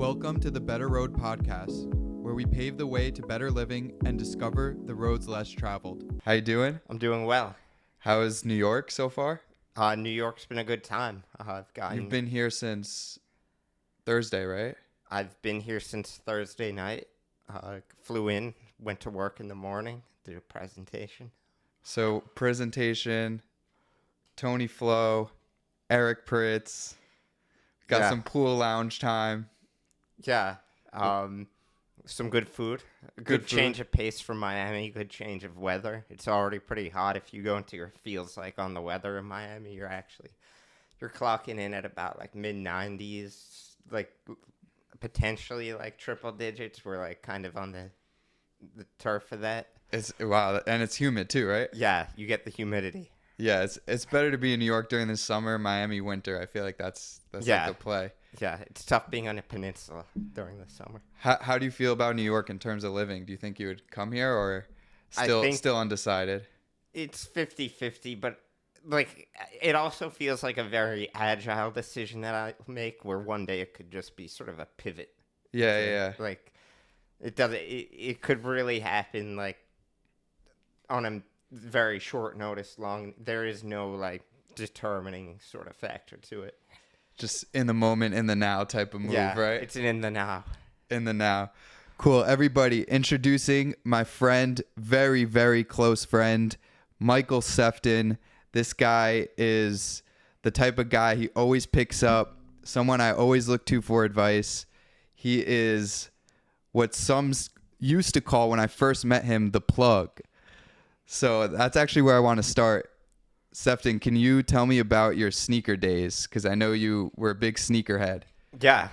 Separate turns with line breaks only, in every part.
Welcome to the Better Road Podcast, where we pave the way to better living and discover the roads less traveled. How you doing?
I'm doing well.
How is New York so far?
New York's been a good time.
You've been here since Thursday, right?
I've been here since Thursday night. Flew in, went to work in the morning, did a presentation.
So, presentation, Tony Flo, Eric Pritz, got some pool lounge time.
Yeah. Some good food. Good change of pace from Miami. Good change of weather. It's already pretty hot. If you go into your feels like on the weather in Miami, you're clocking in at about like mid 90s, like potentially like triple digits. We're like kind of on the turf of that.
Wow, and it's humid too, right?
Yeah, you get the humidity.
Yeah, it's better to be in New York during the summer, Miami winter. I feel like that's like the play.
Yeah, it's tough being on a peninsula during the summer.
How do you feel about New York in terms of living? Do you think you would come here or still undecided?
It's 50-50, but like it also feels like a very agile decision that I make where one day it could just be sort of a pivot.
Yeah.
Like it could really happen like on a very short notice there is no like determining sort of factor to it.
Just in the moment, in the now type of move, right?
It's an in the now.
In the now. Cool. Everybody, introducing my friend, very, very close friend, Michael Sefton. This guy is the type of guy he always picks up, someone I always look to for advice. He is what some used to call, when I first met him, the plug. So that's actually where I want to start. Sefton, can you tell me about your sneaker days? Because I know you were a big sneakerhead.
Yeah,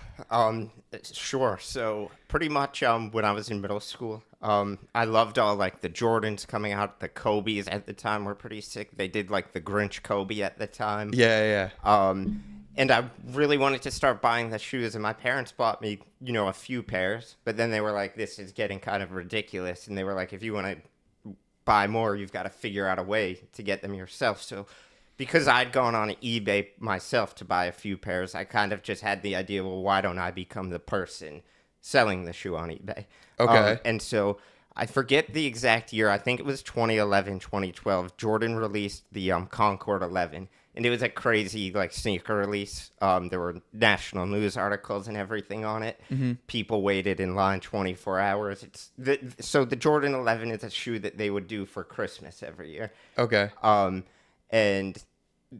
sure. So pretty much when I was in middle school, I loved all like the Jordans coming out. The Kobe's at the time were pretty sick. They did like the Grinch Kobe at the time.
Yeah.
And I really wanted to start buying the shoes, and my parents bought me, a few pairs. But then they were like, this is getting kind of ridiculous. And they were like, if you want to buy more, you've got to figure out a way to get them yourself. So because I'd gone on eBay myself to buy a few pairs, I kind of just had the idea, well, why don't I become the person selling the shoe on eBay?
Okay.
And so I forget the exact year. I think it was 2011, 2012. Jordan released the Concord 11. And it was a crazy like sneaker release. There were national news articles and everything on it. Mm-hmm. People waited in line 24 hours. So the Jordan 11 is a shoe that they would do for Christmas every year.
Okay.
And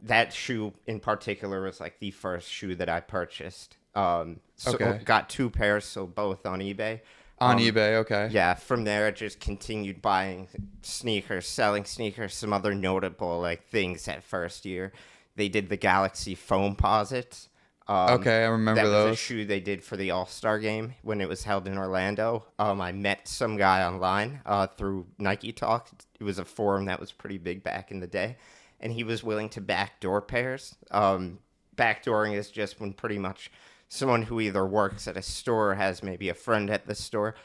that shoe in particular was like the first shoe that I purchased. Got two pairs, so both on eBay.
On eBay, okay.
Yeah, from there I just continued buying sneakers, selling sneakers, some other notable like things that first year. They did the Galaxy Foamposites.
Okay, I remember those.
That was a shoe they did for the All-Star game when it was held in Orlando. I met some guy online through Nike Talk. It was a forum that was pretty big back in the day, and he was willing to backdoor pairs. Backdooring is just when pretty much someone who either works at a store or has maybe a friend at the store.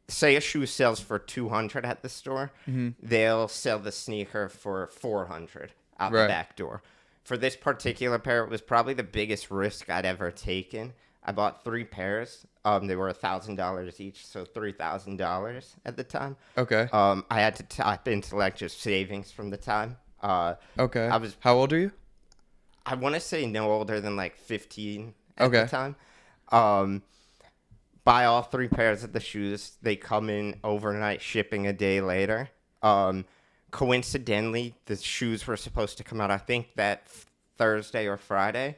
Say a shoe sells for $200 at the store, mm-hmm. They'll sell the sneaker for $400 out the back door. For this particular pair, it was probably the biggest risk I'd ever taken. I bought 3 pairs. They were $1,000 each, so $3,000 at the time.
Okay.
I had to tap into like just savings from the time.
Okay. How old are you?
I want to say no older than like 15. At
the
time. Buy all 3 pairs of the shoes. They come in overnight shipping a day later. Coincidentally, the shoes were supposed to come out, I think, that Thursday or Friday.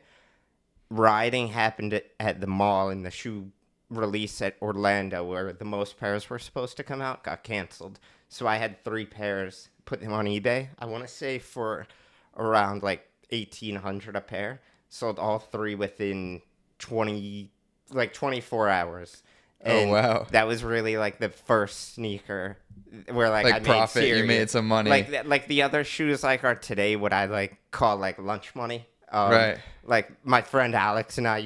Rioting happened at the mall, and the shoe release at Orlando, where the most pairs were supposed to come out, got canceled. So I had 3 pairs, put them on eBay. I want to say for around like $1,800 a pair. Sold all 3 within 24 hours. And
wow.
That was really like the first sneaker where like I
profit,
made serious.
You made some money.
Like the other shoes like are today what I like call like lunch money.
Right.
Like my friend Alex and I,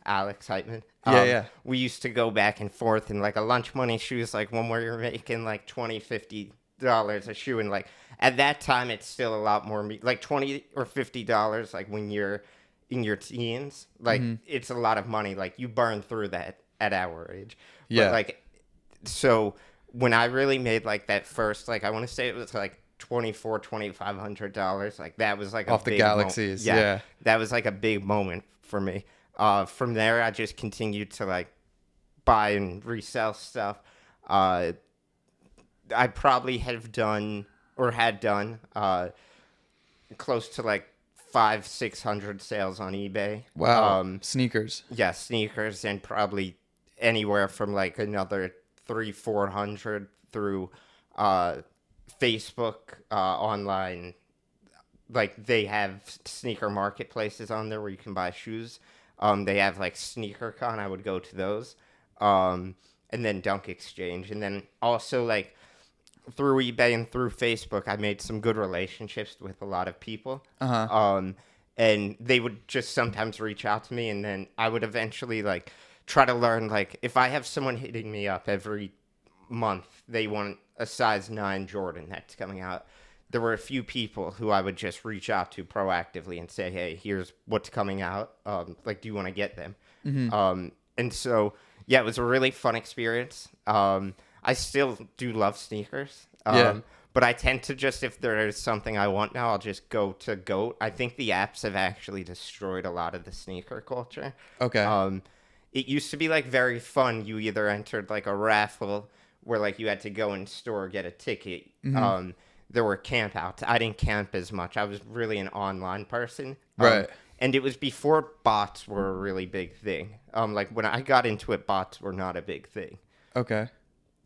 Alex Heitman.
Yeah.
We used to go back and forth, and like a lunch money shoe is like one where you're making like $20-$50 a shoe, and like at that time it's still a lot more like $20 or $50 like when you're in your teens, like it's a lot of money. Like you burn through that at our age.
Yeah.
But like, so when I really made like that first, like I want to say it was like $2,500, like that was like a
Off the
big
Galaxies. Yeah.
that was like a big moment for me. From there, I just continued to like buy and resell stuff. I probably have done or had done close to like 500-600 sales on eBay.
Wow. Sneakers.
Yeah, sneakers, and probably anywhere from like another 300-400 through Facebook, online. Like they have sneaker marketplaces on there where you can buy shoes. They have like SneakerCon. I would go to those. And then Dunk Exchange, and then also like through eBay and through Facebook, I made some good relationships with a lot of people. And they would just sometimes reach out to me, and then I would eventually like try to learn, like if I have someone hitting me up every month, they want a size 9 Jordan that's coming out. There were a few people who I would just reach out to proactively and say, hey, here's what's coming out. Like, do you want to get them? And so, yeah, it was a really fun experience. I still do love sneakers.
Yeah.
But I tend to just, if there is something I want now, I'll just go to GOAT. I think the apps have actually destroyed a lot of the sneaker culture.
Okay.
It used to be like very fun. You either entered like a raffle where like you had to go in store, get a ticket. There were camp outs. I didn't camp as much. I was really an online person.
Right.
And it was before bots were a really big thing. Like when I got into it, bots were not a big thing.
Okay.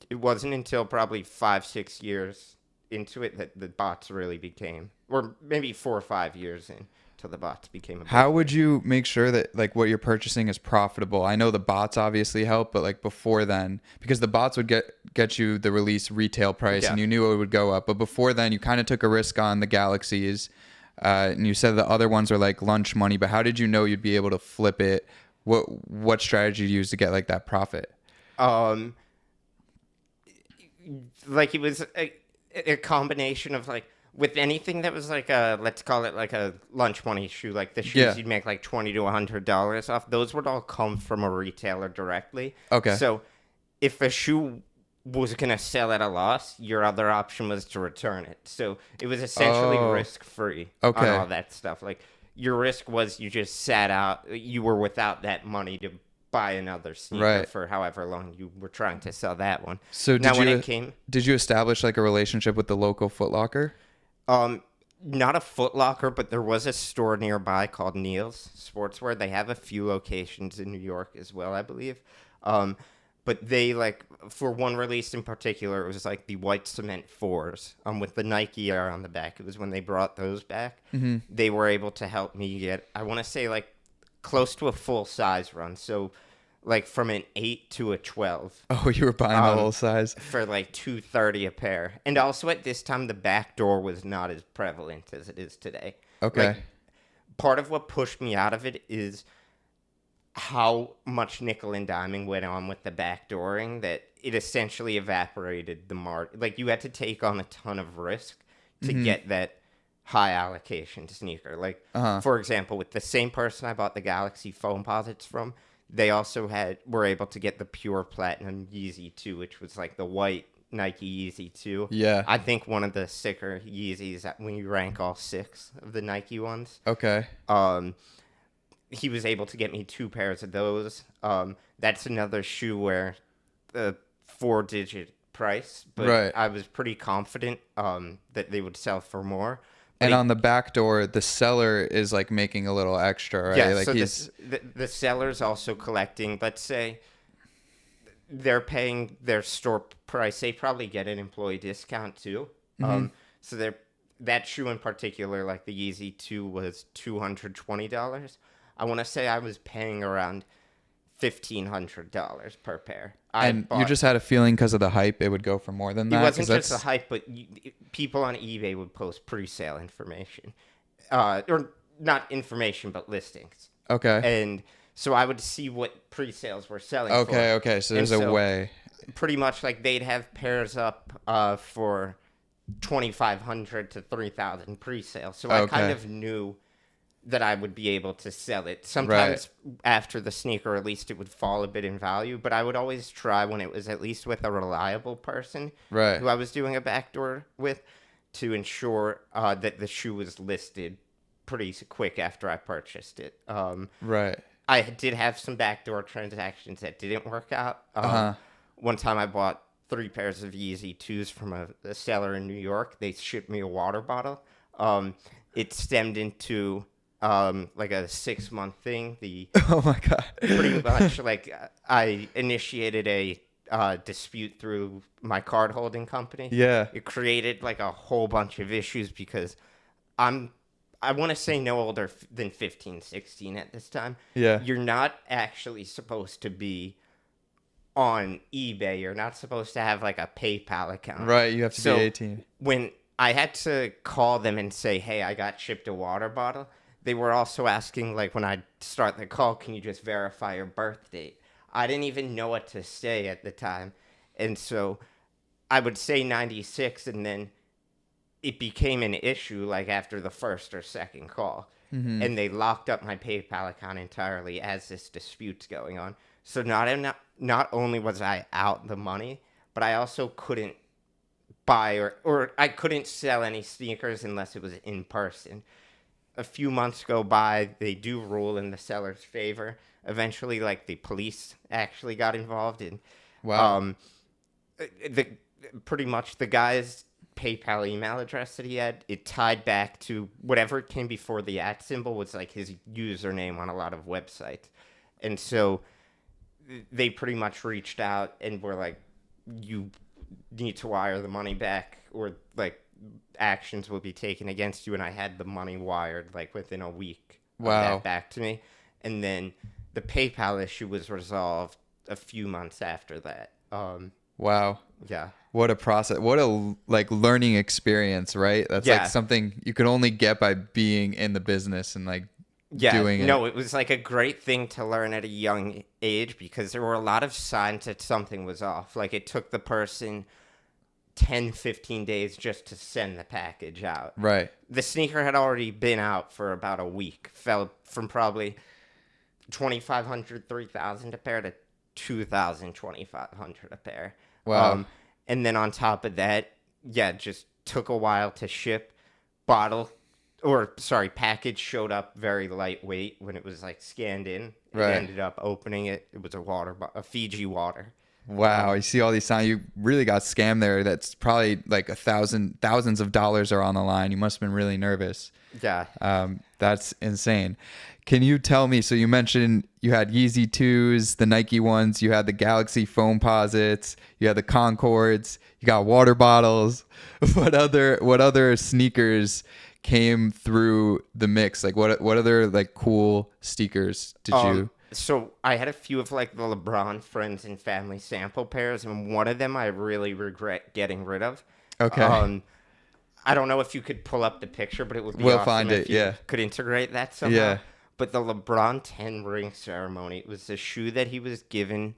It wasn't until probably 5-6 years into it that the bots really became, or maybe 4 or 5 years in, till the bots became a big
How would you make sure that like what you're purchasing is profitable? I know the bots obviously help, but like before then, because the bots would get you the release retail price,
Yeah.
and you knew it would go up. But before then, you kind of took a risk on the Galaxies, and you said the other ones are like lunch money. But how did you know you'd be able to flip it? What strategy did you use to get like that profit?
Like it was a combination of like, with anything that was like a, let's call it like a lunch money shoe, like the shoes
Yeah.
you'd make like $20 to $100 off, those would all come from a retailer directly.
Okay.
So if a shoe was going to sell at a loss, your other option was to return it. So it was essentially risk-free
Okay.
on all that stuff. Like your risk was you just sat out, you were without that money to buy another sneaker
Right.
for however long you were trying to sell that one.
So
Now when it came...
did you establish like a relationship with the local Foot Locker?
Not a Foot Locker, but there was a store nearby called Neil's Sportswear. They have a few locations in New York as well, I believe. But they, like, for one release in particular, it was like the white cement 4s with the Nike Air on the back. It was when they brought those back. They were able to help me get, I want to say, like, close to a full size run. So, like, from an 8 to a 12.
Oh, you were buying the whole size.
For like $230 a pair. And also at this time, the back door was not as prevalent as it is today.
Okay.
Like, part of what pushed me out of it is how much nickel and diming went on with the back dooring that it essentially evaporated the market. Like, you had to take on a ton of risk to get that high allocation sneaker. Like, for example, with the same person I bought the Galaxy foam posits from, they also were able to get the pure platinum Yeezy 2, which was like the white Nike Yeezy 2.
Yeah.
I think one of the sicker Yeezys when you rank all 6 of the Nike ones.
Okay.
He was able to get me 2 pairs of those. That's another shoe where the 4-digit price, but
Right.
I was pretty confident that they would sell for more.
And on the back door, the seller is like making a little extra, right?
Yeah,
Like
so
he's
the seller's also collecting. Let's say they're paying their store price. They probably get an employee discount too. So that shoe in particular, like the Yeezy 2, was $220. I want to say I was paying around $1,500 per pair.
you just had a feeling because of the hype it would go for more than that.
It wasn't
'Cause
just the hype, but people on eBay would post pre-sale information, or not information, but listings.
Okay.
And so I would see what pre-sales were selling for.
Okay. So there's a way.
Pretty much like they'd have pairs up for $2,500 to $3,000 pre-sale. So I kind
Okay.
of knew that I would be able to sell it.
Right.
Sometimes after the sneaker, at least it would fall a bit in value, but I would always try when it was at least with a reliable person
Right.
who I was doing a backdoor with to ensure that the shoe was listed pretty quick after I purchased it.
Right.
I did have some backdoor transactions that didn't work out.
Uh-huh.
One time I bought 3 pairs of Yeezy 2s from a seller in New York. They shipped me a water bottle. It stemmed into like a 6-month thing.
Oh my God.
Pretty much like I initiated a dispute through my card holding company.
Yeah.
It created like a whole bunch of issues because I want to say no older than 15, 16 at this time.
Yeah.
You're not actually supposed to be on eBay. You're not supposed to have like a PayPal account.
Right. You have to be 18.
When I had to call them and say, hey, I got shipped a water bottle, they were also asking, like, when I start the call, can you just verify your birth date? I didn't even know what to say at the time. And so I would say 96, and then it became an issue, like, after the first or second call.
Mm-hmm.
And they locked up my PayPal account entirely as this dispute's going on. So not only was I out the money, but I also couldn't buy or I couldn't sell any sneakers unless it was in person. A few months go by, they do rule in the seller's favor. Eventually, like, the police actually got involved in.
Wow.
The pretty much the guy's PayPal email address that he had, it tied back to whatever came before the @ symbol was like his username on a lot of websites. And so they pretty much reached out and were like, you need to wire the money back or like actions will be taken against you. And I had the money wired like within a week of that back to me. And then the PayPal issue was resolved a few months after that.
Wow.
Yeah.
What a process. What a like learning experience, right? That's like something you can only get by being in the business and like doing it.
No, it was like a great thing to learn at a young age because there were a lot of signs that something was off. Like it took the person 10, 15 days just to send the package out.
Right.
The sneaker had already been out for about a week. Fell from probably 2,500, 3,000 a pair to 2,000, 2,500 a pair.
Wow.
And then on top of that, just took a while to ship. Package showed up very lightweight when it was like scanned in.
Right.
Ended up opening it. It was a Fiji water.
Wow. You see all these signs. You really got scammed there. That's probably like thousands of dollars are on the line. You must have been really nervous.
Yeah.
That's insane. Can you tell me, so you mentioned you had Yeezy 2s, the Nike ones, you had the Galaxy foam posits, you had the Concords, you got water bottles. What other sneakers came through the mix? Like what other like cool sneakers did you?
So I had a few of like the LeBron friends and family sample pairs, and one of them I really regret getting rid of.
Okay.
I don't know if you could pull up the picture, but it would be
We'll
awesome
find
if
it,
you
yeah.
could integrate that somehow.
Yeah.
But the LeBron 10 ring ceremony, it was a shoe that he was given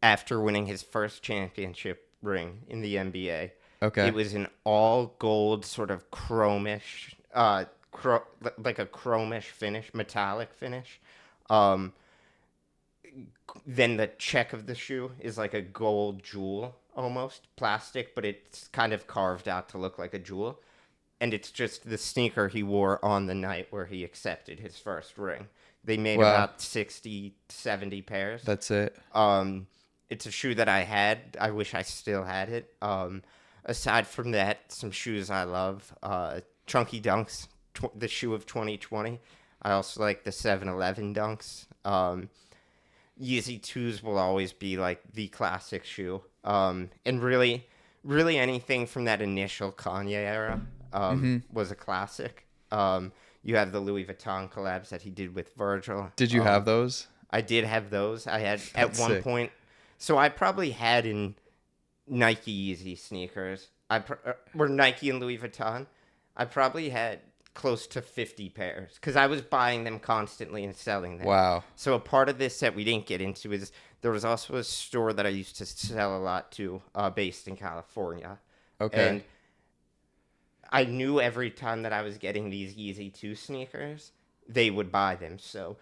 after winning his first championship ring in the NBA.
Okay.
It was an all gold sort of chromish, like a chromish finish, metallic finish. Then the check of the shoe is like a gold jewel, almost plastic, but it's kind of carved out to look like a jewel. And it's just the sneaker he wore on the night where he accepted his first ring. They made about 60, 70 pairs.
That's it.
It's a shoe that I had. I wish I still had it. Aside from that, some shoes I love. Chunky Dunks, the shoe of 2020. I also like the 7-Eleven Dunks. Yeezy 2s will always be like the classic shoe. And really anything from that initial Kanye era was a classic. You have the Louis Vuitton collabs that he did with Virgil.
Did you have those?
I did have those. I had at one point. So I probably had in Nike Yeezy sneakers. Were Nike and Louis Vuitton. I probably had close to 50 pairs because I was buying them constantly and selling them.
Wow.
So a part of this that we didn't get into is there was also a store that I used to sell a lot to, based in California.
Okay.
And I knew every time that I was getting these Yeezy 2 sneakers, they would buy them. So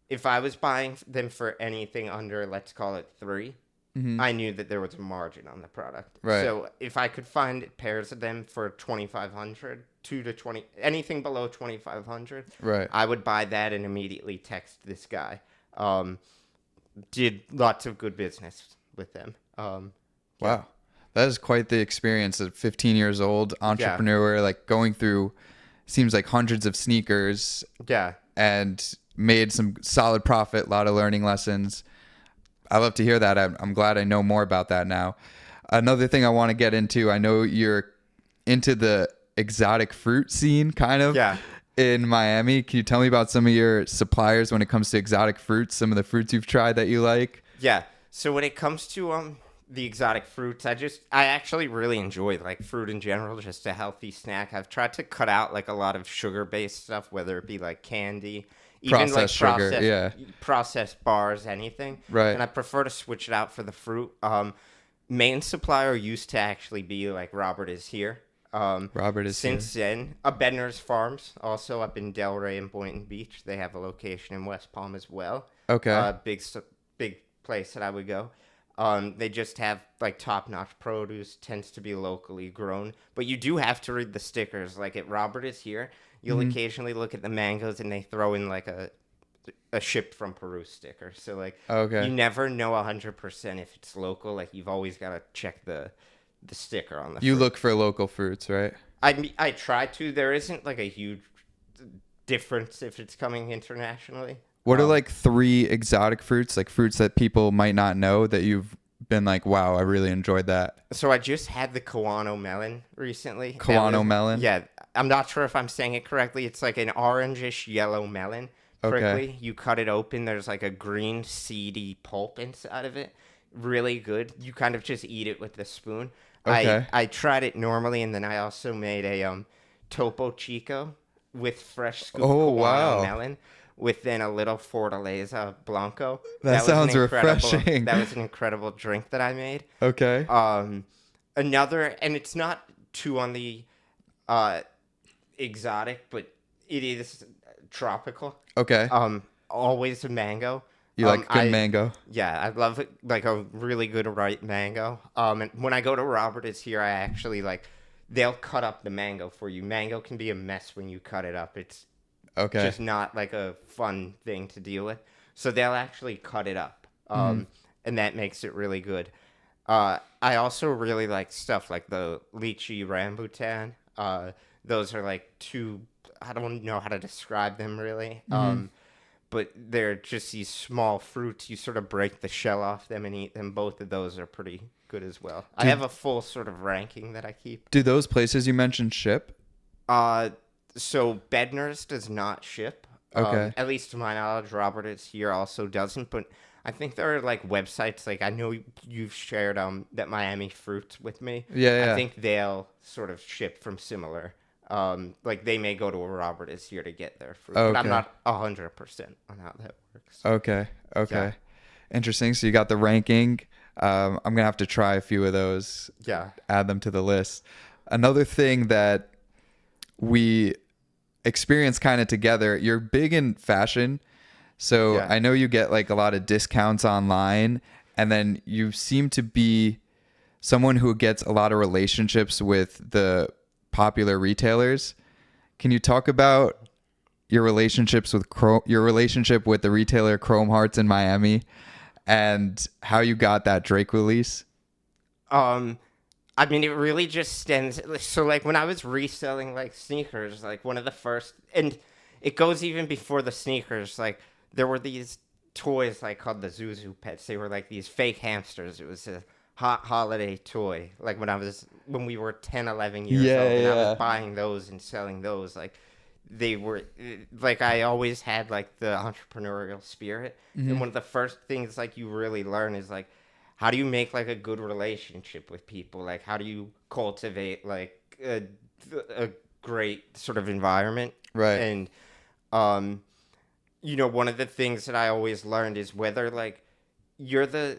if I was buying them for anything under, let's call it 3,
Mm-hmm.
I knew that there was a margin on the product.
Right.
So if I could find pairs of them for 2,500, 2 to 20, anything below 2,500,
Right.
I would buy that and immediately text this guy. Did lots of good business with them.
Wow. That is quite the experience at 15 years old, entrepreneur, like going through, seems like hundreds of sneakers
Yeah.
and made some solid profit, a lot of learning lessons. I love to hear that. I'm glad I know more about that now. Another thing I want to get into, I know you're into the exotic fruit scene kind of in Miami. Can you tell me about some of your suppliers when it comes to exotic fruits, some of the fruits you've tried that you like?
Yeah. So when it comes to the exotic fruits, I actually really enjoy like fruit in general, just a healthy snack. I've tried to cut out like a lot of sugar-based stuff, whether it be like candy, even like processed bars, anything.
Right.
And I prefer to switch it out for the fruit. Main supplier used to actually be like Robert is here.
Robert is
Since then, Bedner's Farms, also up in Delray and Boynton Beach. They have a location in West Palm as well.
Okay.
Big place that I would go. They just have like top-notch produce, tends to be locally grown. But you do have to read the stickers. Like at Robert is here, you'll occasionally look at the mangoes and they throw in like a shipped from Peru sticker. So like you never know 100% if it's local. Like you've always got to check the sticker on the
You
fruit.
look for local fruits, right?
I try to. There isn't like a huge difference if it's coming internationally.
What are like 3 exotic fruits, like fruits that people might not know that you've been like, wow, I really enjoyed that?
So I just had the Kawano melon recently.
Kawano melon?
Yeah, I'm not sure if I'm saying it correctly. It's like an orangish yellow melon. Prickly.
Okay.
You cut it open. There's like a green seedy pulp inside of it. Really good. You kind of just eat it with a spoon.
Okay.
I tried it normally, and then I also made a Topo Chico with fresh scooped Kawano melon. With then a little Fortaleza Blanco.
That sounds refreshing.
That was an incredible drink that I made.
Okay.
Another, and it's not too on the exotic, but it is tropical.
Okay.
Always a mango.
You like good mango?
Yeah, I love it. Like a really good ripe mango. And when I go to Robert is here, I actually like they'll cut up the mango for you. Mango can be a mess when you cut it up. It's just not like a fun thing to deal with. So they'll actually cut it up. And that makes it really good. I also really like stuff like the lychee rambutan. Those are like I don't know how to describe them really. But they're just these small fruits. You sort of break the shell off them and eat them. Both of those are pretty good as well. I have a full sort of ranking that I keep.
Do those places you mentioned ship?
So Bedner's does not ship.
Okay.
At least to my knowledge, Robert is here also doesn't. But I think there are like websites. Like I know you've shared that Miami Fruits with me.
Yeah.
I think they'll sort of ship from similar. Like they may go to a Robert is here to get their fruit.
Okay.
But I'm not 100% on how that works.
Okay.
Yeah.
Interesting. So you got the ranking. I'm gonna have to try a few of those.
Yeah.
Add them to the list. Another thing that we experience kind of together, you're big in fashion. So I know you get like a lot of discounts online, and then you seem to be someone who gets a lot of relationships with the popular retailers. Can you talk about your relationships with your relationship with the retailer Chrome Hearts in Miami and how you got that Drake release?
I mean, it really just stems. So, like, when I was reselling, like, sneakers, like, one of the first, and it goes even before the sneakers, like, there were these toys, like, called the Zuzu Pets. They were, like, these fake hamsters. It was a hot holiday toy. Like, when we were 10, 11 years old, and I was buying those and selling those, like, they were, like, I always had, like, the entrepreneurial spirit. And one of the first things, like, you really learn is, like, how do you make like a good relationship with people? Like, how do you cultivate like a great sort of environment?
Right.
And, one of the things that I always learned is whether like you're the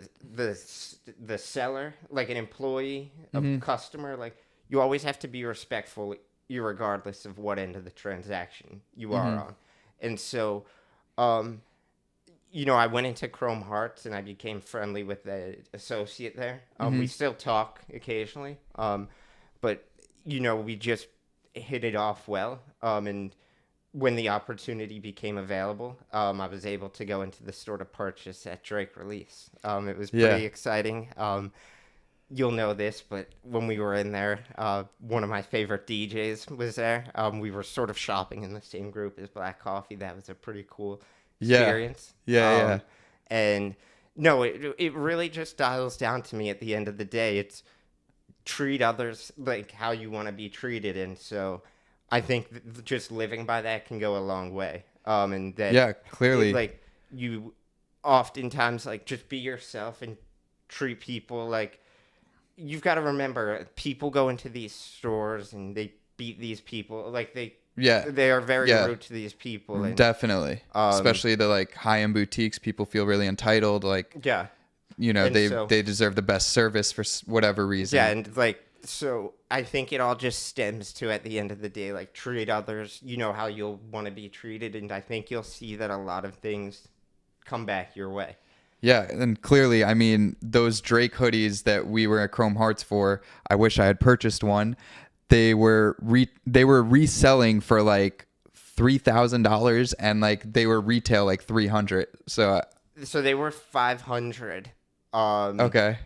seller, like an employee, a customer, like you always have to be respectful irregardless of what end of the transaction you are
Mm-hmm.
on. And so, um, I went into Chrome Hearts and I became friendly with the associate there.
Mm-hmm.
We still talk occasionally, but we just hit it off well. And when the opportunity became available, I was able to go into the store to purchase that Drake release. It was
Yeah.
pretty exciting. You'll know this, but when we were in there, one of my favorite DJs was there. We were sort of shopping in the same group as Black Coffee. That was a pretty cool
Yeah.
experience.
Yeah.
And no, it really just dials down to me at the end of the day. It's treat others like how you want to be treated. And so I think just living by that can go a long way. And that,
Yeah. Clearly.
like, you oftentimes, like, just be yourself and treat people like, you've got to remember, people go into these stores and they beat these people. Like,
Yeah.
they are very
Yeah.
rude to these people. And
Definitely. Especially the like high-end boutiques, people feel really entitled. Like,
yeah, and
they
so,
they deserve the best service for whatever reason.
yeah, and like, so I think it all just stems to, at the end of the day, like, treat others, how you'll want to be treated, and I think you'll see that a lot of things come back your way.
Yeah, and clearly, I mean, those Drake hoodies that we were at Chrome Hearts for, I wish I had purchased one. They were reselling for like $3,000, and like they were retail like 300. So
So they were 500,
okay,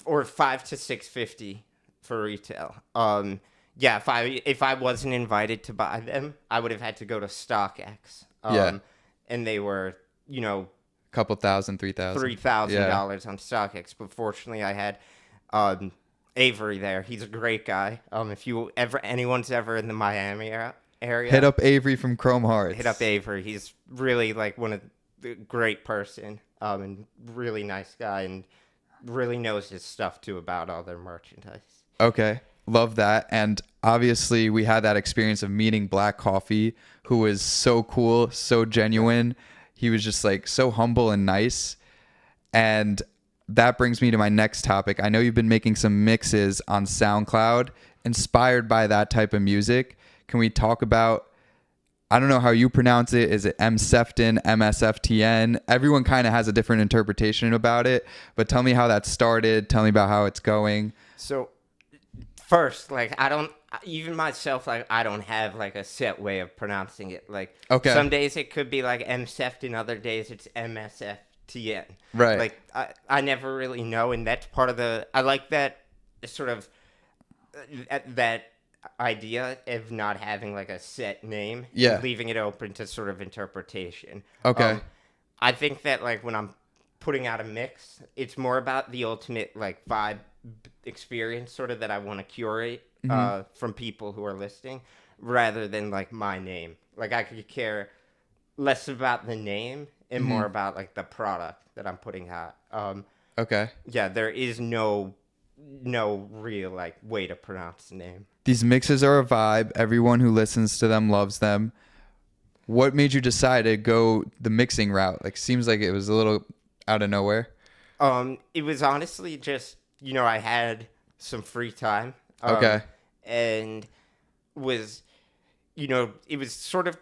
or 5 to 650 for retail. Yeah, if I wasn't invited to buy them, I would have had to go to StockX.
Yeah.
And they were,
couple thousand, 3,000.
$3,000 on StockX. But fortunately, I had Avery there. He's a great guy. If anyone's ever in the Miami area,
Hit up Avery from Chrome Hearts.
hit up Avery. He's really like one of the great person, and really nice guy, and really knows his stuff too about all their merchandise.
Okay. Love that. And obviously, we had that experience of meeting Black Coffee, who was so cool, so genuine. He was just like so humble and nice. And that brings me to my next topic. I know you've been making some mixes on SoundCloud inspired by that type of music. Can we talk about, I don't know how you pronounce it. Is it Sefton, MSFTN? Everyone kind of has a different interpretation about it. But tell me how that started. Tell me about how it's going.
So, first, like, I don't, even myself, like, I don't have like a set way of pronouncing it. Like,
Okay.
some days it could be like Sefton, other days it's MSFTN.
Right.
Like, I never really know, and that's part of I like that sort of, that idea of not having like a set name.
Yeah.
And leaving it open to sort of interpretation.
Okay.
I think that, like, when I'm putting out a mix, it's more about the ultimate like vibe experience sort of that I want to curate from people who are listening, rather than like my name. Like, I could care less about the name and more about like the product that I'm putting out.
Okay.
Yeah, there is no real like way to pronounce the name.
These mixes are a vibe. Everyone who listens to them loves them. What made you decide to go the mixing route? Like, seems like it was a little out of nowhere.
It was honestly just, I had some free time.
Okay.
And was, it was sort of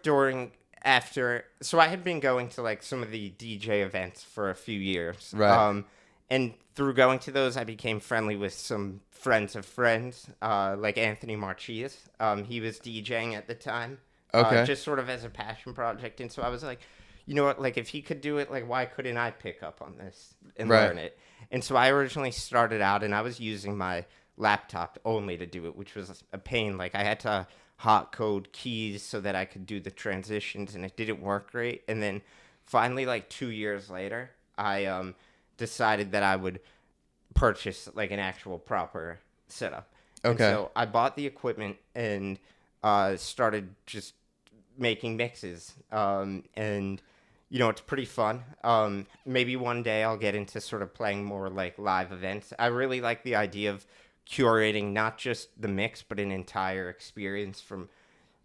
after, so I had been going to like some of the DJ events for a few years.
Right.
And through going to those, I became friendly with some friends of friends, like Anthony Marchias. He was DJing at the time.
Okay.
Just sort of as a passion project. And so I was like, you know what, like, if he could do it, like, why couldn't I pick up on this and learn it? And so I originally started out, and I was using my laptop only to do it, which was a pain. Like, I had to hot code keys so that I could do the transitions, and it didn't work great. And then finally, like 2 years later, I decided that I would purchase like an actual proper setup.
Okay.
And so I bought the equipment and started just making mixes. And it's pretty fun. Maybe one day I'll get into sort of playing more like live events. I really like the idea of curating not just the mix, but an entire experience from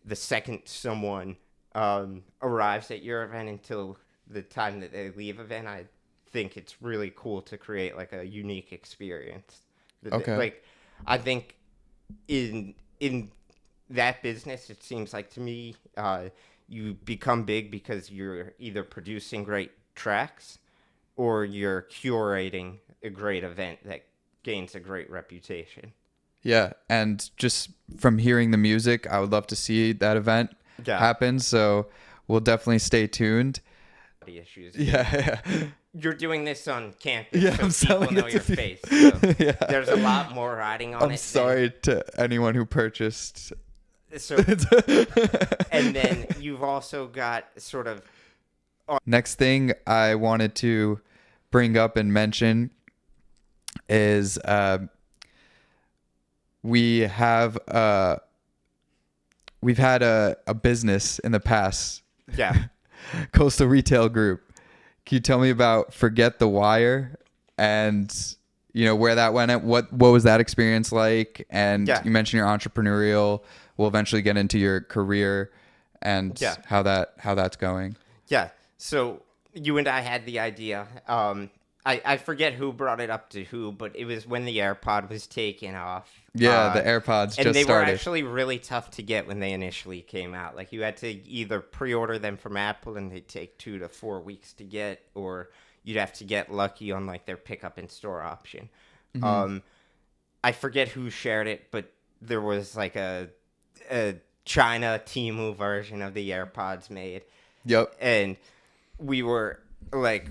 the second someone arrives at your event until the time that they leave event. I think it's really cool to create like a unique experience.
Okay.
Like, I think in that business, it seems like to me, you become big because you're either producing great tracks or you're curating a great event that gains a great reputation.
Yeah, and just from hearing the music, I would love to see that event
Yeah.
happen. So we'll definitely stay tuned.
Issues.
Yeah, yeah,
You're doing this on campus,
yeah.
so
I'm
people
selling
know
it
your
to
face. So
yeah.
there's a lot more riding on
I'm
it.
sorry to anyone who purchased.
So, and then you've also got sort of.
Next thing I wanted to bring up and mention is we have we've had a business in the past,
Yeah.
Coastal Retail Group. Can you tell me about Forget the Wire and where that went at? What was that experience like? And
Yeah.
you mentioned your entrepreneurial. We'll eventually get into your career and
Yeah.
how that's going.
Yeah. So you and I had the idea. I forget who brought it up to who, but it was when the AirPod was taken off.
Yeah, the AirPods
And
just
they were
started.
actually really tough to get when they initially came out. Like you had to either pre-order them from Apple and they'd take 2 to 4 weeks to get, or you'd have to get lucky on like their pickup in store option. I forget who shared it, but there was like a China Temu version of the AirPods made.
Yep.
And we were like,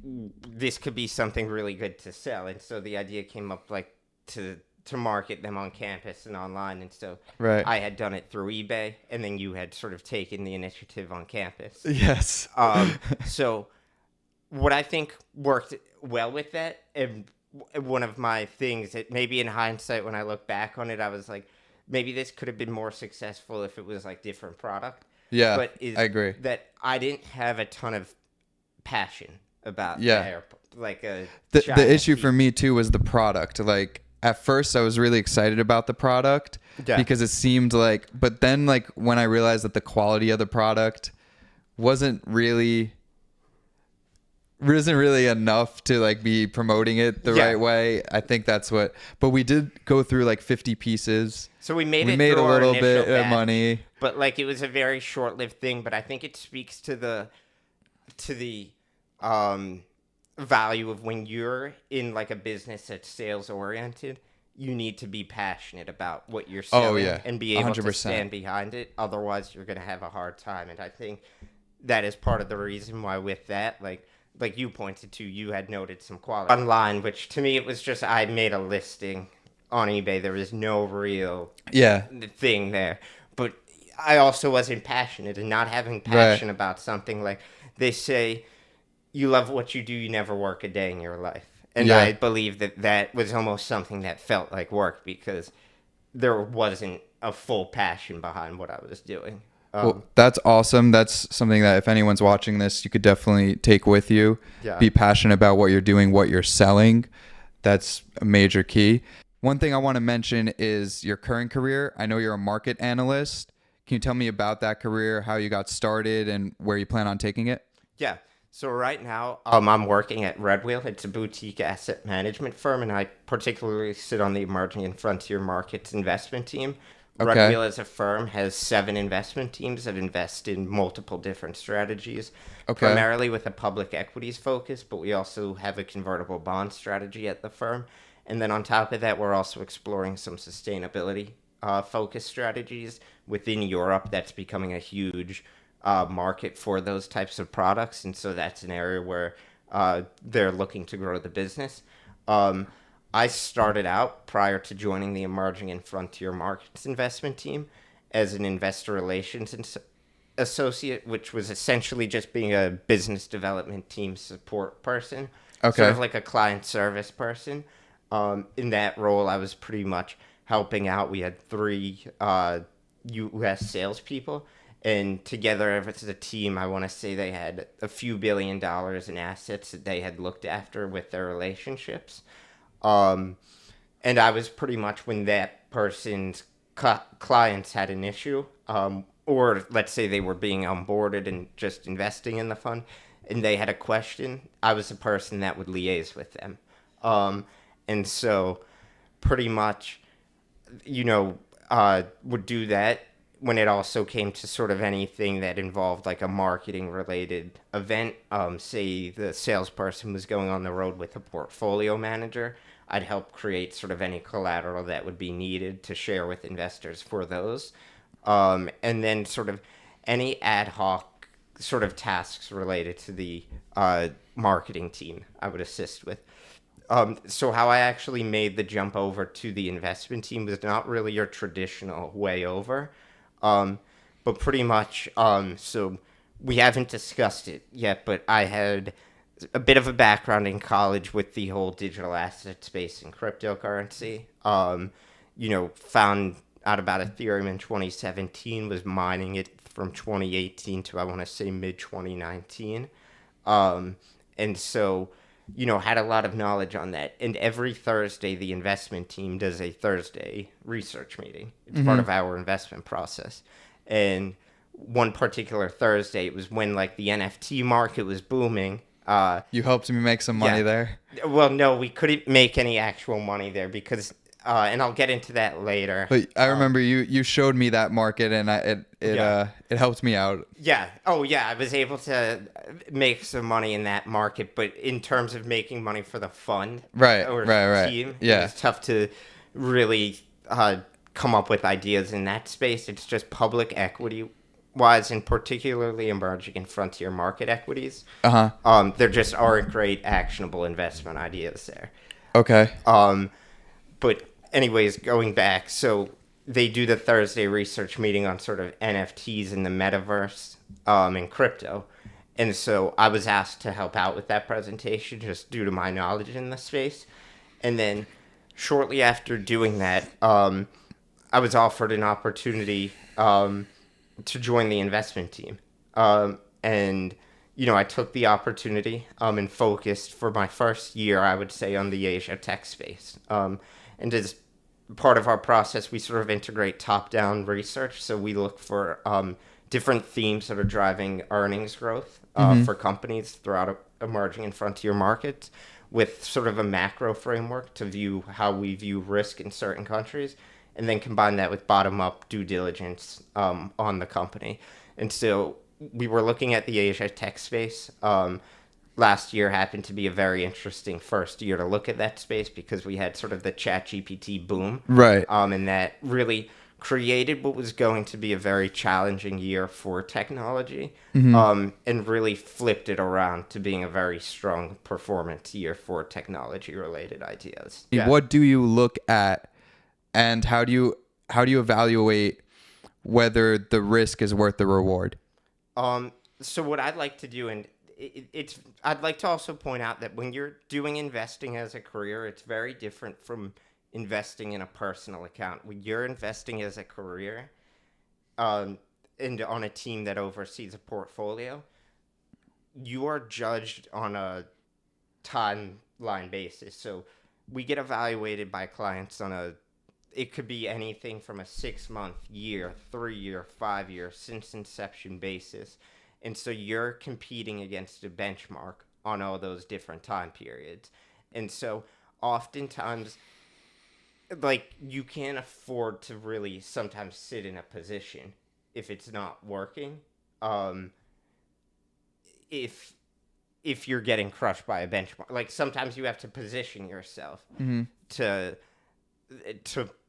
this could be something really good to sell. And so the idea came up like to market them on campus and online. And so
Right.
I had done it through eBay, and then you had sort of taken the initiative on campus.
Yes.
So what I think worked well with that, and one of my things that maybe in hindsight, when I look back on it, I was like, maybe this could have been more successful if it was like different product.
Yeah,
But is
I agree.
that I didn't have a ton of passion about
Yeah.
the like a
The issue for me too was the product. Like at first I was really excited about the product
Yeah.
because it seemed like, but then like when I realized that the quality of the product wasn't really enough to like be promoting it the
Yeah.
right way. I think that's what, but we did go through like 50 pieces.
So we made
We
it
made
through
a
our
little
initial
bit of
batch,
money.
but like it was a very short-lived thing. But I think it speaks to the value of when you're in like a business that's sales oriented. You need to be passionate about what you're selling
yeah.
and be able to
100%.
stand behind it. Otherwise, you're going to have a hard time. And I think that is part of the reason why with that, like you pointed to, you had noted some quality online, which to me, it was just, I made a listing on eBay. There was no real
Yeah.
thing there. But I also wasn't passionate, and not having passion about something, like they say, you love what you do, you never work a day in your life. And
Yeah.
I believe that that was almost something that felt like work because there wasn't a full passion behind what I was doing.
Well, that's awesome. That's something that if anyone's watching this, you could definitely take with you.
Yeah.
Be passionate about what you're doing, what you're selling. That's a major key. One thing I want to mention is your current career. I know you're a market analyst. Can you tell me about that career, how you got started, and where you plan on taking it?
Yeah. So right now, I'm working at Red Wheel. It's a boutique asset management firm, and I particularly sit on the emerging and frontier markets investment team.
Okay.
Red Wheel as a firm has 7 investment teams that invest in multiple different strategies,
Okay.
primarily with a public equities focus, but we also have a convertible bond strategy at the firm. And then on top of that, we're also exploring some sustainability focused strategies within Europe. That's becoming a huge market for those types of products, and so that's an area where they're looking to grow the business. I started out prior to joining the emerging and frontier markets investment team as an investor relations associate, which was essentially just being a business development team support person,
Okay.
sort of like a client service person. In that role, I was pretty much helping out. We had 3 U.S. salespeople, and together as a team, I want to say they had a few $1 billion in assets that they had looked after with their relationships. And I was pretty much when that person's clients had an issue, or let's say they were being onboarded and just investing in the fund, and they had a question, I was the person that would liaise with them. And so pretty much, would do that when it also came to sort of anything that involved like a marketing related event. Say the salesperson was going on the road with a portfolio manager, I'd help create sort of any collateral that would be needed to share with investors for those. And then sort of any ad hoc sort of tasks related to the marketing team I would assist with. So how I actually made the jump over to the investment team was not really your traditional way over, but pretty much. So we haven't discussed it yet, but I had a bit of a background in college with the whole digital asset space and cryptocurrency. Found out about Ethereum in 2017, was mining it from 2018 to I want to say mid 2019. And so, had a lot of knowledge on that. And every Thursday, the investment team does a Thursday research meeting. It's part of our investment process. And one particular Thursday, it was when like the NFT market was booming.
You helped me make some money there?
Well, no, we couldn't make any actual money there because, and I'll get into that later.
But I remember you showed me that market, and it helped me out.
Yeah. Oh, yeah. I was able to make some money in that market, but in terms of making money for the fund
right,
team,
yeah,
it's tough to really come up with ideas in that space. It's just public equity wise, and particularly emerging and frontier market equities. There just aren't great actionable investment ideas there.
Okay.
But anyways, going back, so they do the Thursday research meeting on sort of NFTs in the metaverse and crypto. And so I was asked to help out with that presentation just due to my knowledge in the space. And then shortly after doing that, I was offered an opportunity to join the investment team. And I took the opportunity and focused for my first year, I would say, on the Asia tech space. And as part of our process, we sort of integrate top-down research. So we look for different themes that are driving earnings growth for companies throughout emerging and frontier markets with sort of a macro framework to view how we view risk in certain countries, and then combine that with bottom-up due diligence on the company. And so we were looking at the Asia tech space. Last year happened to be a very interesting first year to look at that space because we had sort of the ChatGPT boom.
Right.
And that really created what was going to be a very challenging year for technology, and really flipped it around to being a very strong performance year for technology-related ideas.
Yeah. What do you look at, and how do you evaluate whether the risk is worth the reward?
So what I'd like to do, and I'd like to also point out that when you're doing investing as a career, it's very different from investing in a personal account. When you're investing as a career, and on a team that oversees a portfolio, you are judged on a timeline basis. So we get evaluated by clients it could be anything from a 6-month, year, 3-year, 5-year, since inception basis. And so you're competing against a benchmark on all those different time periods. And so oftentimes, like, you can't afford to really sometimes sit in a position if it's not working. If you're getting crushed by a benchmark, like sometimes you have to position yourself to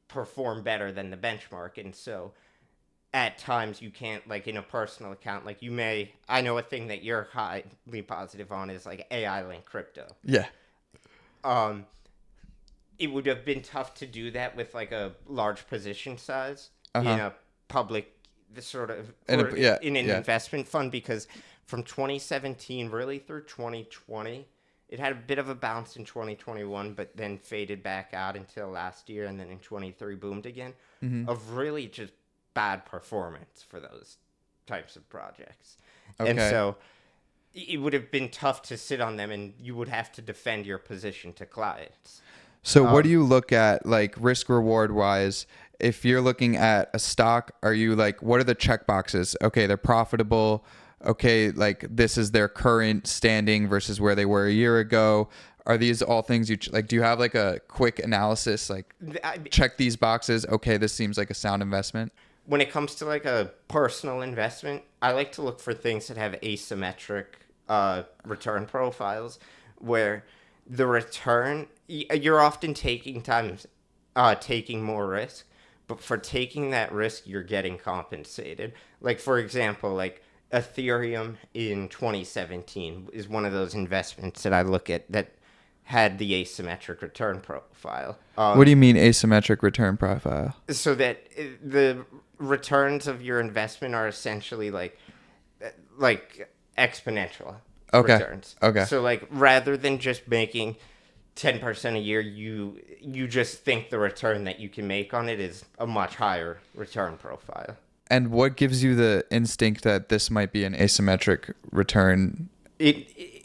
perform better than the benchmark. And so at times you can't, like in a personal account, like I know a thing that you're highly positive on is like AI linked crypto.
Yeah.
It would have been tough to do that with like a large position size in a public in an investment fund, because from 2017 really through 2020, it had a bit of a bounce in 2021, but then faded back out until last year, and then in 23 boomed again, of really just bad performance for those types of projects. Okay. And so it would have been tough to sit on them, and you would have to defend your position to clients.
So what do you look at, like, risk reward wise? If you're looking at a stock, are you like, what are the check boxes? Okay, they're profitable. okay, like this is their current standing versus where they were a year ago? Are these all things you like? Do you have like a quick analysis, like check these boxes? Okay, this seems like a sound investment.
When it comes to like a personal investment, I like to look for things that have asymmetric return profiles, where the return you're often taking more risk, but for taking that risk, you're getting compensated. Like for example, like Ethereum in 2017 is one of those investments that I look at that had the asymmetric return profile.
What do you mean asymmetric return profile?
So that the returns of your investment are essentially like exponential returns.
Okay.
So like rather than just making 10% a year, you just think the return that you can make on it is a much higher return profile.
And what gives you the instinct that this might be an asymmetric return?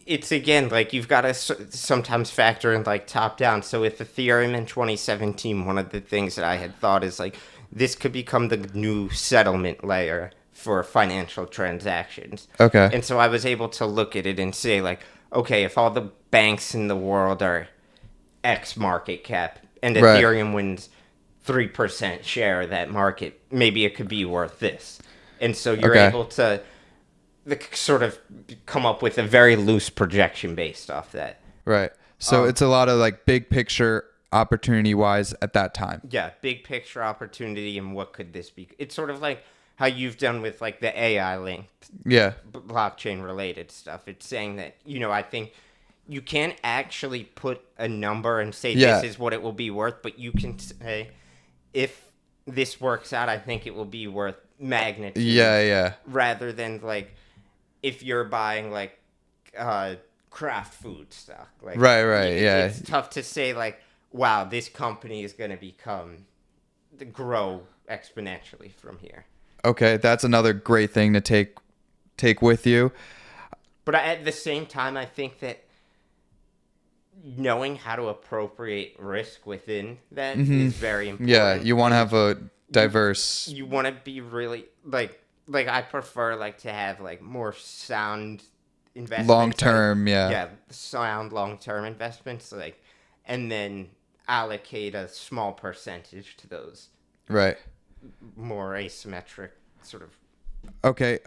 It's again like you've got to sometimes factor in like top down. So with Ethereum in 2017, one of the things that I had thought is like this could become the new settlement layer for financial transactions.
Okay.
And so I was able to look at it and say like, okay, if all the banks in the world are X market cap and
Right.
Ethereum wins 3% share of that market, maybe it could be worth this. And so you're
Okay.
able to sort of come up with a very loose projection based off that.
Right. So it's a lot of like big picture opportunity wise at that time.
Yeah, big picture opportunity and what could this be? It's sort of like how you've done with like the AI linked
Yeah.
blockchain related stuff. It's saying that, I think you can't actually put a number and say
Yeah.
this is what it will be worth, but you can say if this works out, I think it will be worth magnitude.
Yeah.
Rather than like if you're buying like craft food stock. Like
Right. Yeah.
It's tough to say like, wow, this company is going to grow exponentially from here.
Okay, that's another great thing to take with you.
But at the same time, I think that knowing how to appropriate risk within that is very important.
Yeah, you want to have a diverse.
You want to be really like I prefer like to have like more sound investments.
Long term,
Yeah, sound long term investments and then allocate a small percentage to those
Right.
more asymmetric sort of.
Okay.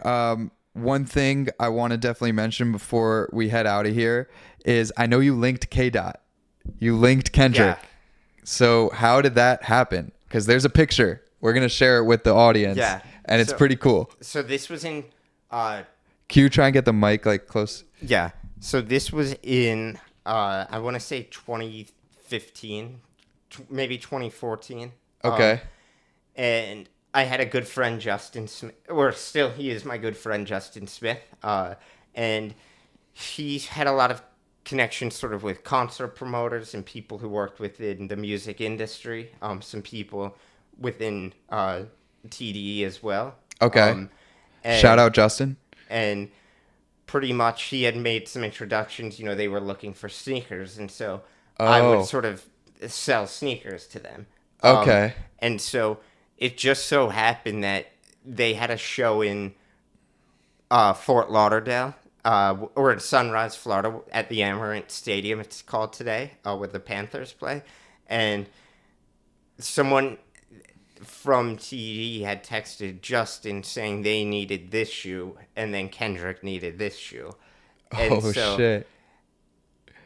One thing I want to definitely mention before we head out of here is I know you linked K Dot. You linked Kendrick.
Yeah.
So how did that happen? Because there's a picture. We're gonna share it with the audience.
Yeah.
And it's pretty cool.
So this was in.
Can you try and get the mic like close?
Yeah. So this was in. I want to say 2015, maybe 2014.
Okay.
And I had a good friend, Justin Smith, or still he is my good friend, Justin Smith. And he had a lot of connections sort of with concert promoters and people who worked within the music industry. Some people within TDE as well.
Okay. Shout out Justin.
And pretty much he had made some introductions. They were looking for sneakers. And so I would sort of sell sneakers to them.
Okay.
And so it just so happened that they had a show in Fort Lauderdale, or in Sunrise, Florida, at the Amarant Stadium, it's called today, where the Panthers play. And someone from TD had texted Justin saying they needed this shoe, and then Kendrick needed this shoe. And
Shit.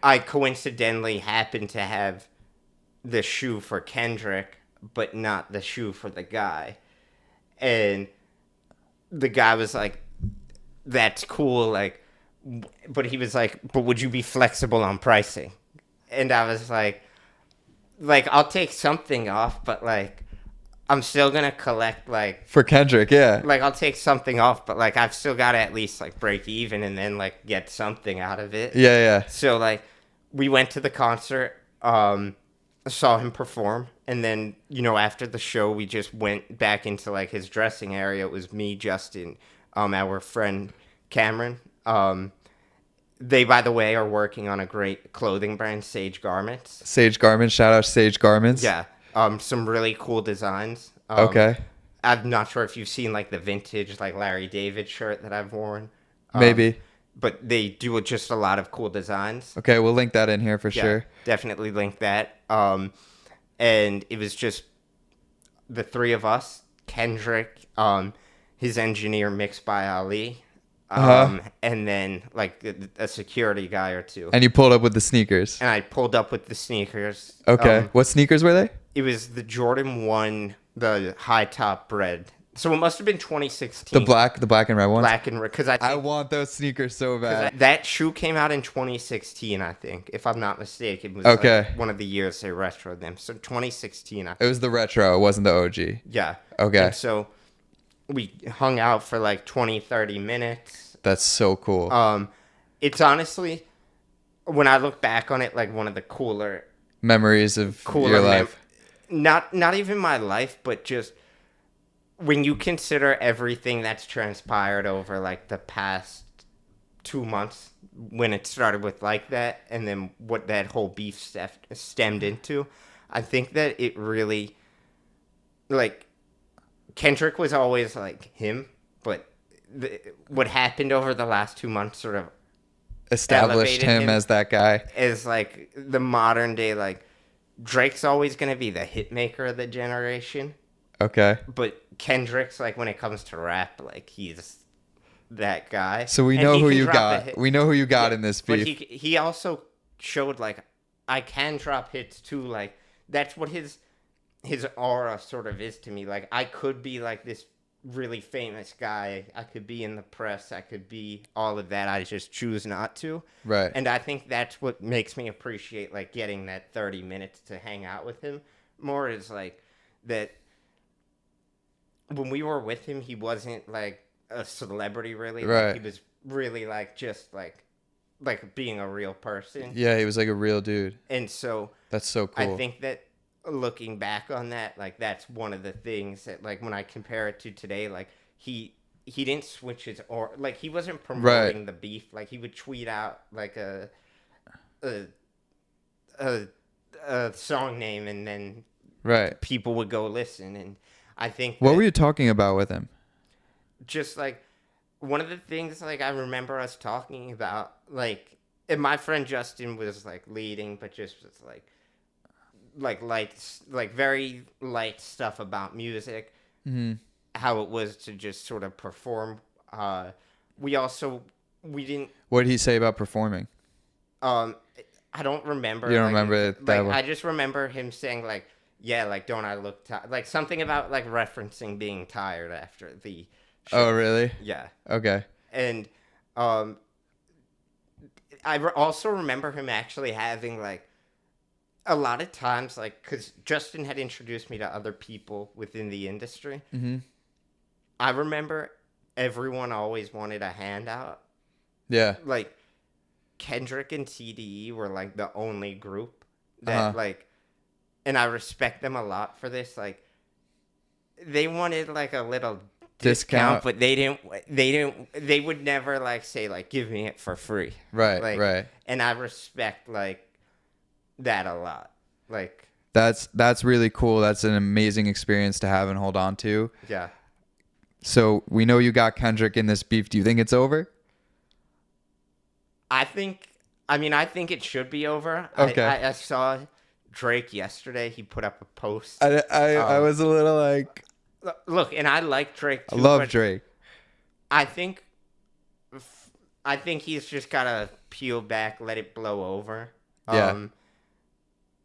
I coincidentally happened to have the shoe for Kendrick, but not the shoe for the guy. And the guy was like, that's cool, like, but he was like, but would you be flexible on pricing? And I was like, I'll take something off, but like, I'm still gonna collect like
For Kendrick, yeah.
like I'll take something off, but like I've still got to at least like break even and then like get something out of it.
Yeah.
So like we went to the concert, saw him perform, and then after the show we just went back into like his dressing area. It was me, Justin, our friend Cameron. They, by the way, are working on a great clothing brand, Sage Garments.
Sage Garments. Shout out Sage Garments.
Yeah. Some really cool designs.
Okay.
I'm not sure if you've seen like the vintage like Larry David shirt that I've worn.
Maybe.
But they do just a lot of cool designs.
Okay, we'll link that in here for
Yeah,
sure.
definitely link that. And it was just the three of us, Kendrick, his engineer mixed by Ali, and then like a security guy or two.
And you pulled up with the sneakers.
And I pulled up with the sneakers.
Okay. What sneakers were they?
It was the Jordan 1, the high top bread. So it must have been 2016.
The black and red ones?
Black and red. Because
I want those sneakers so bad.
that shoe came out in 2016, I think, if I'm not mistaken. It was
Okay.
like one of the years they retroed them. So 2016, I think.
It was the retro. It wasn't the OG.
Yeah.
Okay.
And so we hung out for like 20, 30 minutes.
That's so cool.
It's honestly, when I look back on it, like one of the cooler
Memories of your life.
Not even my life, but just when you consider everything that's transpired over like the past 2 months, when it started with like that, and then what that whole beef stemmed into, I think that it really, like, Kendrick was always like him, but what happened over the last 2 months sort of
Established him as that guy.
Is like the modern day, like, Drake's always going to be the hit maker of the generation.
Okay.
But Kendrick's, like, when it comes to rap, like, he's that guy.
So we know who you got. We know who you got in this beef.
But he also showed, like, I can drop hits too. Like, that's what his aura sort of is to me. Like, I could be like this really famous guy. I could be in the press. I could be all of that. I just choose not to.
Right.
And I think that's what makes me appreciate, like, getting that 30 minutes to hang out with him more, is like that when we were with him, he wasn't like a celebrity really.
Right.
Like, he was really like just like being a real person.
Yeah, he was like a real dude.
And so
that's so cool.
I think that looking back on that, like, that's one of the things that, like, when I compare it to today, like, he didn't switch his, or like, he wasn't promoting the beef. Like, he would tweet out like a song name, and then people would go listen. And I think
what were you talking about with him?
Just like one of the things, like, I remember us talking about, like, and my friend Justin was like leading, but just was like light, like very light stuff about music, how it was to just sort of perform. We didn't.
What did he say about performing?
I don't remember.
You don't remember that?
I just remember him saying, like, yeah, like, don't I look tired? Like, something about, like, referencing being tired after the show.
Oh, really?
Yeah.
Okay.
And I also remember him actually having, like, a lot of times, like, because Justin had introduced me to other people within the industry.
Mm-hmm.
I remember everyone always wanted a handout.
Yeah.
Like, Kendrick and TDE were, like, the only group that, like, and I respect them a lot for this. Like, they wanted, like, a little discount, but they would never, like, say, like, give me it for free.
Right,
like,
right.
And I respect, like, that a lot. Like,
that's really cool. That's an amazing experience to have and hold on to.
Yeah.
So we know you got Kendrick in this beef. Do you think it's over?
I think it should be over.
Okay.
I saw Drake yesterday. He put up a post.
I was a little like,
look, and I like Drake too.
I love Drake.
I think he's just gotta peel back, let it blow over.
Yeah.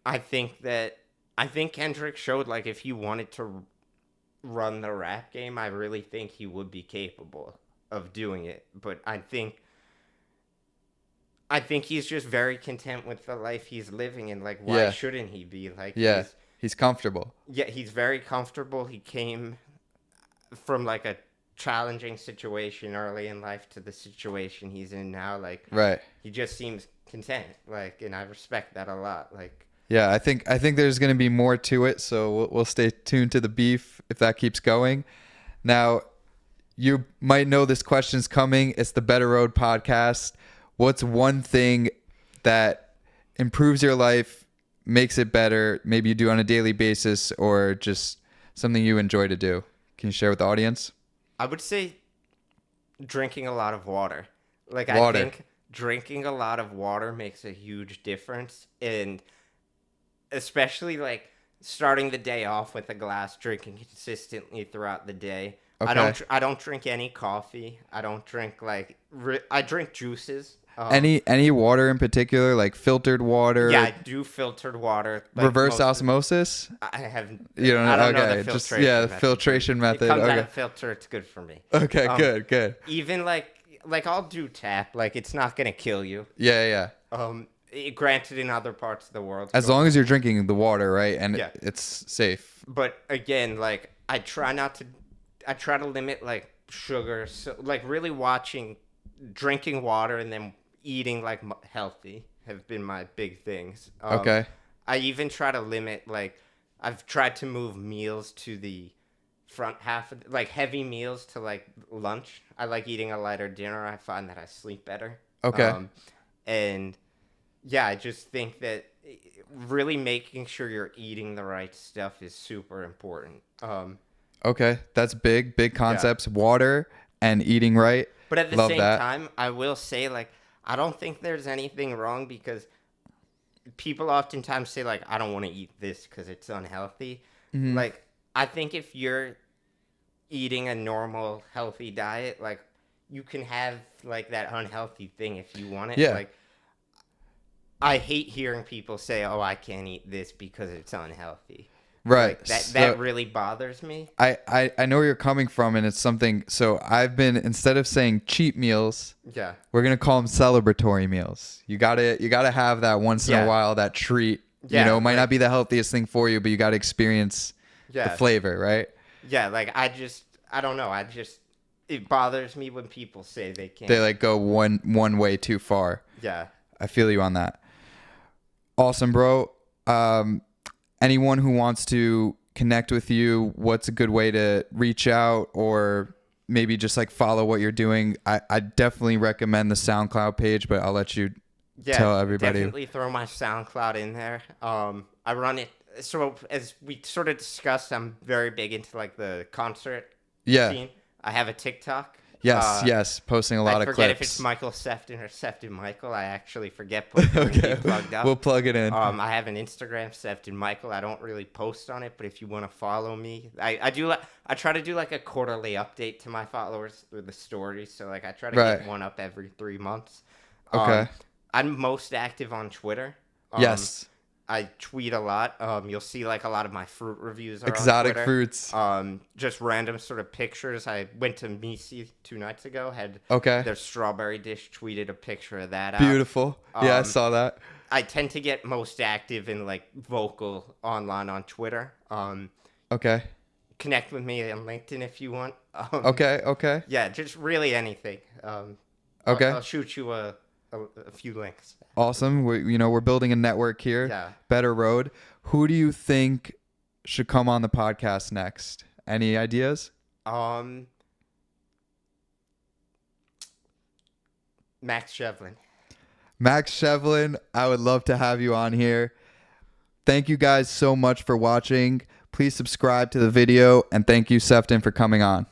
I think Kendrick showed, like, if he wanted to run the rap game, I really think he would be capable of doing it. But I think he's just very content with the life he's living, and, like, why shouldn't he be? Like,
he's comfortable.
Yeah, he's very comfortable. He came from, like, a challenging situation early in life to the situation he's in now. Like, he just seems content. Like, and I respect that a lot. Like,
yeah, I think there's going to be more to it, so we'll stay tuned to the beef if that keeps going. Now, you might know this question's coming. It's the Better Road podcast. What's one thing that improves your life, makes it better, maybe you do on a daily basis, or just something you enjoy to do? Can you share with the audience?
I would say drinking a lot of water. Like,
Water.
I think drinking a lot of water makes a huge difference, and especially like starting the day off with a glass, drinking consistently throughout the day.
Okay.
I don't drink any coffee. I don't drink like I drink juices.
Any water in particular, like filtered
Yeah, I
water,
do filtered water. Like
reverse
most of
osmosis?
I have.
You don't
I
know?
don't know the
Okay, just
filtration
yeah,
method,
filtration
but
method.
It comes out
Okay.
of filter. It's good for me.
Okay,
Um,
good.
Even like I'll do tap. Like it's not gonna kill you.
Yeah.
Granted, in other parts of the world,
As long as you're drinking the water, right? And
Yeah.
it's safe.
But again, like I try to limit like sugar. So like really drinking water and then eating like healthy have been my big things.
Okay.
I even try to limit like I've tried to move meals to the front half of like heavy meals to like lunch. I like eating a lighter dinner. I find that I sleep better.
Okay.
And yeah, I just think that really making sure you're eating the right stuff is super important.
Okay. That's big concepts. Water and eating right.
But at the
Love
same
that.
time, I will say like I don't think there's anything wrong because people oftentimes say like I don't want to eat this because it's unhealthy.
Mm-hmm.
Like I think if you're eating a normal healthy diet, like you can have like that unhealthy thing if you want it.
Yeah.
Like I hate hearing people say, "Oh, I can't eat this because it's unhealthy."
Right.
Like, that really bothers me.
I know where you're coming from, and it's something. So I've been, instead of saying cheat meals,
Yeah.
we're gonna call them celebratory meals. You gotta have that once in a
Yeah.
while, that treat.
Yeah,
It might
like-
not be the healthiest thing for you, but you gotta experience
Yeah.
the flavor, right?
Yeah, like I don't know. It bothers me when people say they can't.
They like go one way too far.
Yeah.
I feel you on that. Awesome, bro. Anyone who wants to connect with you, what's a good way to reach out, or maybe just like follow what you're doing? I definitely recommend the SoundCloud page, but I'll let you tell everybody.
Definitely throw my SoundCloud in there. I run it. So as we sort of discussed, I'm very big into like the concert
Yeah.
scene. I have a TikTok.
Yes. Posting a lot
I
of
forget
clips.
if it's Michael Sefton or Sefton Michael. I actually forget putting
Okay.
it plugged up.
We'll plug it in.
I have an Instagram, Sefton Michael. I don't really post on it, but if you want to follow me, I do. I try to do like a quarterly update to my followers through the stories. So like I try to
Right.
get one up every 3 months.
Okay.
I'm most active on Twitter.
Yes.
I tweet a lot. You'll see like a lot of my fruit reviews are
Exotic
on Twitter.
fruits.
Just random sort of pictures. I went to Misi 2 nights ago. Had
Okay.
their strawberry dish. Tweeted a picture of that out.
Beautiful. Yeah, I saw that.
I tend to get most active and like vocal online on Twitter.
Okay.
Connect with me on LinkedIn if you want.
Okay.
Yeah, just really anything.
Okay.
I'll shoot you a few links.
Awesome. We're building a network here.
Yeah.
Better Road. Who do you think should come on the podcast next? Any ideas?
Max Shevlin.
Max Shevlin, I would love to have you on here. Thank you guys so much for watching. Please subscribe to the video, and thank you, Sefton, for coming on.